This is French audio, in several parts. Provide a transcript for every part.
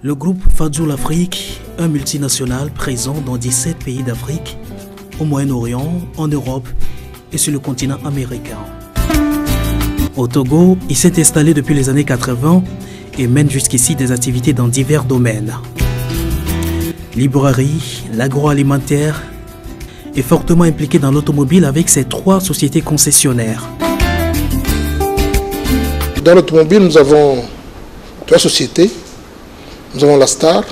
Le groupe Fadzoul Afrique, un multinational présent dans 17 pays d'Afrique, au Moyen-Orient, en Europe et sur le continent américain. Au Togo, il s'est installé depuis les années 80 et mène jusqu'ici des activités dans divers domaines. Librairie, l'agroalimentaire, est fortement impliqué dans l'automobile avec ses 3 sociétés concessionnaires. Dans l'automobile, nous avons 3 sociétés. Nous avons la Star,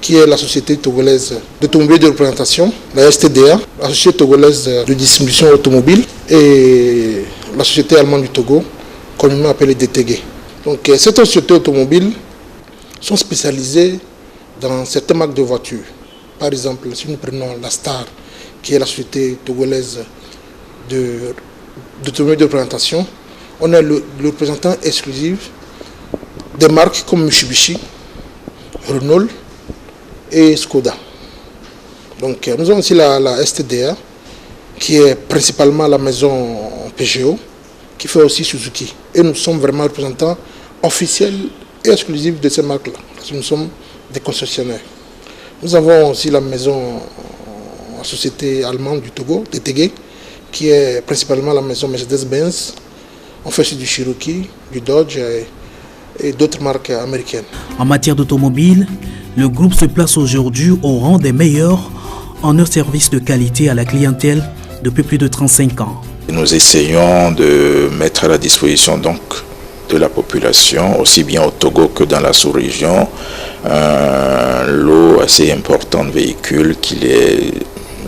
qui est la société togolaise d'automobile de représentation, la STDA, la société togolaise de distribution automobile, et la société allemande du Togo, communément appelée DTG. Donc, ces 3 sociétés automobiles sont spécialisées dans certaines marques de voitures. Par exemple, si nous prenons la Star, qui est la société togolaise d'automobile de représentation, on est le représentant exclusif des marques comme Mitsubishi, Renault et Skoda. Donc nous avons aussi la STDA, qui est principalement la maison Peugeot, qui fait aussi Suzuki. Et nous sommes vraiment représentants officiels et exclusifs de ces marques-là, parce que nous sommes des concessionnaires. Nous avons aussi la maison, la société allemande du Togo, DTG, qui est principalement la maison Mercedes-Benz. On fait aussi du Cherokee, du Dodge et d'autres marques américaines. En matière d'automobile, le groupe se place aujourd'hui au rang des meilleurs en un service de qualité à la clientèle depuis plus de 35 ans. Nous essayons de mettre à la disposition donc de la population, aussi bien au Togo que dans la sous-région, un lot assez important de véhicules qu'il est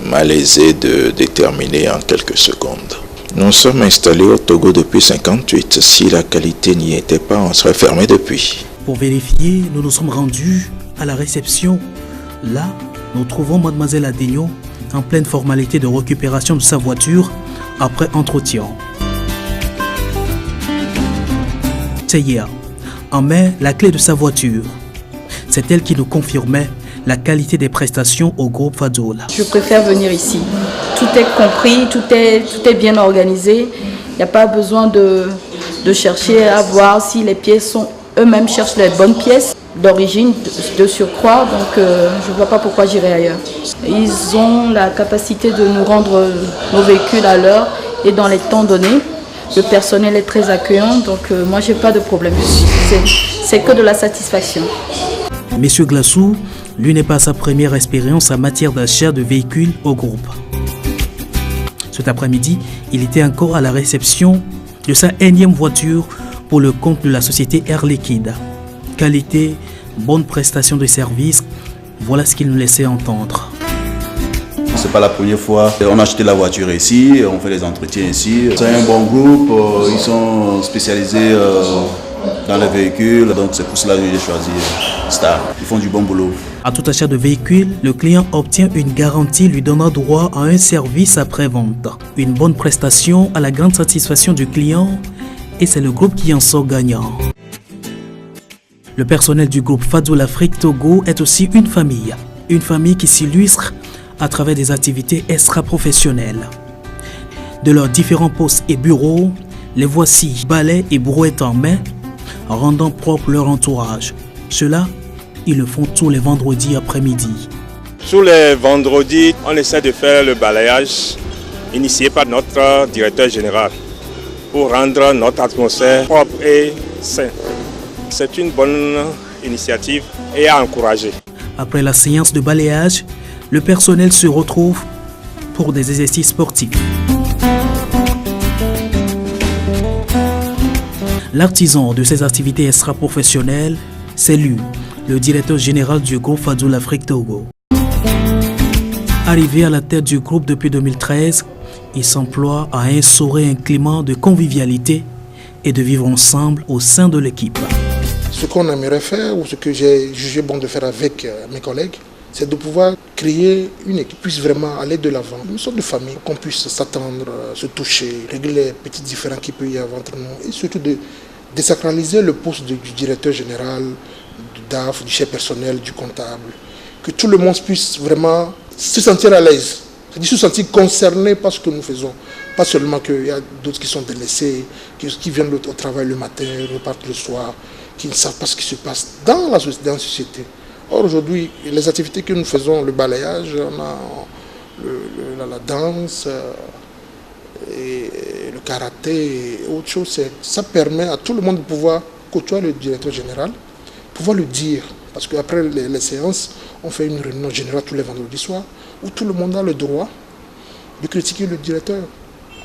malaisé de déterminer en quelques secondes. Nous sommes installés au Togo depuis 1958. Si la qualité n'y était pas, on serait fermé depuis. Pour vérifier, nous nous sommes rendus à la réception. Là, nous trouvons Mademoiselle Adegno en pleine formalité de récupération de sa voiture après entretien. C'est hier, en mai, la clé de sa voiture. C'est elle qui nous confirmait la qualité des prestations au groupe Fadzoul. Je préfère venir ici. Tout est compris, tout est bien organisé. Il n'y a pas besoin de chercher à voir si les pièces sont... Eux-mêmes cherchent les bonnes pièces d'origine, de surcroît. Donc je ne vois pas pourquoi j'irai ailleurs. Ils ont la capacité de nous rendre nos véhicules à l'heure et dans les temps donnés. Le personnel est très accueillant, donc moi je n'ai pas de problème. C'est que de la satisfaction. Monsieur Glassou, lui n'est pas sa première expérience en matière d'achat de véhicules au groupe. Cet après-midi, il était encore à la réception de sa énième voiture pour le compte de la société Air Liquide. Qualité, bonne prestation de service, voilà ce qu'il nous laissait entendre. C'est pas la première fois. On a acheté la voiture ici, on fait les entretiens ici. C'est un bon groupe, ils sont spécialisés dans les véhicules, donc c'est pour cela que j'ai choisi Star. Ils font du bon boulot. À tout achat de véhicule, le client obtient une garantie lui donnant droit à un service après-vente. Une bonne prestation à la grande satisfaction du client, et c'est le groupe qui en sort gagnant. Le personnel du groupe Fadzoul Afrique Togo est aussi une famille qui s'illustre à travers des activités extra-professionnelles. De leurs différents postes et bureaux, les voici balais et brouettes en main, rendant propre leur entourage. Cela, ils le font tous les vendredis après-midi. Tous les vendredis, on essaie de faire le balayage initié par notre directeur général pour rendre notre atmosphère propre et saine. C'est une bonne initiative et à encourager. Après la séance de balayage, le personnel se retrouve pour des exercices sportifs. L'artisan de ces activités extra-professionnelles, c'est lui, le directeur général du groupe Fadzoul Afrique Togo. Arrivé à la tête du groupe depuis 2013, il s'emploie à instaurer un climat de convivialité et de vivre ensemble au sein de l'équipe. Ce qu'on aimerait faire, ou ce que j'ai jugé bon de faire avec mes collègues, c'est de pouvoir créer une équipe qui puisse vraiment aller de l'avant. Une sorte de famille, qu'on puisse s'attendre, se toucher, régler les petits différends qu'il peut y avoir entre nous, et surtout de désacraliser le poste du directeur général, du DAF, du chef personnel, du comptable. Que tout le monde puisse vraiment se sentir à l'aise, c'est-à-dire se sentir concerné par ce que nous faisons. Pas seulement qu'il y a d'autres qui sont délaissés, qui viennent au travail le matin, repartent le soir, qui ne savent pas ce qui se passe dans la société. Or, aujourd'hui, les activités que nous faisons, le balayage, on a la danse, et le karaté et autre chose, ça permet à tout le monde de pouvoir côtoyer le directeur général, pouvoir le dire. Parce qu'après les séances, on fait une réunion générale tous les vendredis soirs où tout le monde a le droit de critiquer le directeur,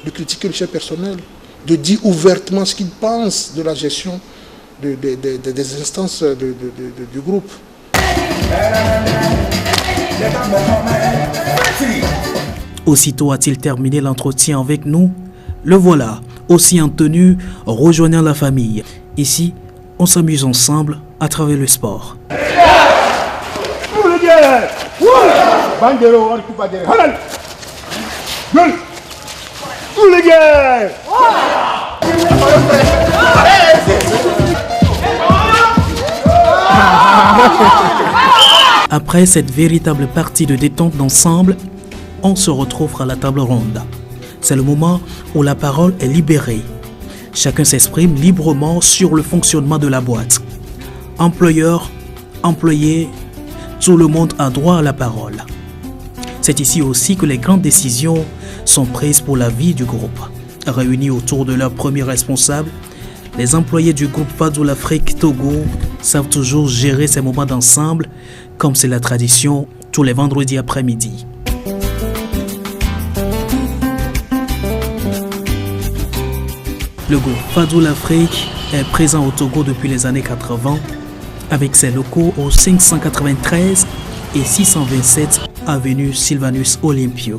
de critiquer le chef personnel, de dire ouvertement ce qu'il pense de la gestion des instances du groupe. Aussitôt a-t-il terminé l'entretien avec nous, le voilà, aussi en tenue, rejoignant la famille. Ici, on s'amuse ensemble à travers le sport. Après cette véritable partie de détente d'ensemble, on se retrouve à la table ronde. C'est le moment où la parole est libérée. Chacun s'exprime librement sur le fonctionnement de la boîte. Employeur, employé, tout le monde a droit à la parole. C'est ici aussi que les grandes décisions sont prises pour la vie du groupe. Réunis autour de leur premier responsable, les employés du groupe Fadoul Afrique Togo savent toujours gérer ces moments d'ensemble, comme c'est la tradition tous les vendredis après-midi. Le groupe Fadoul Afrique est présent au Togo depuis les années 80 avec ses locaux au 593 et 627 avenue Sylvanus Olympio.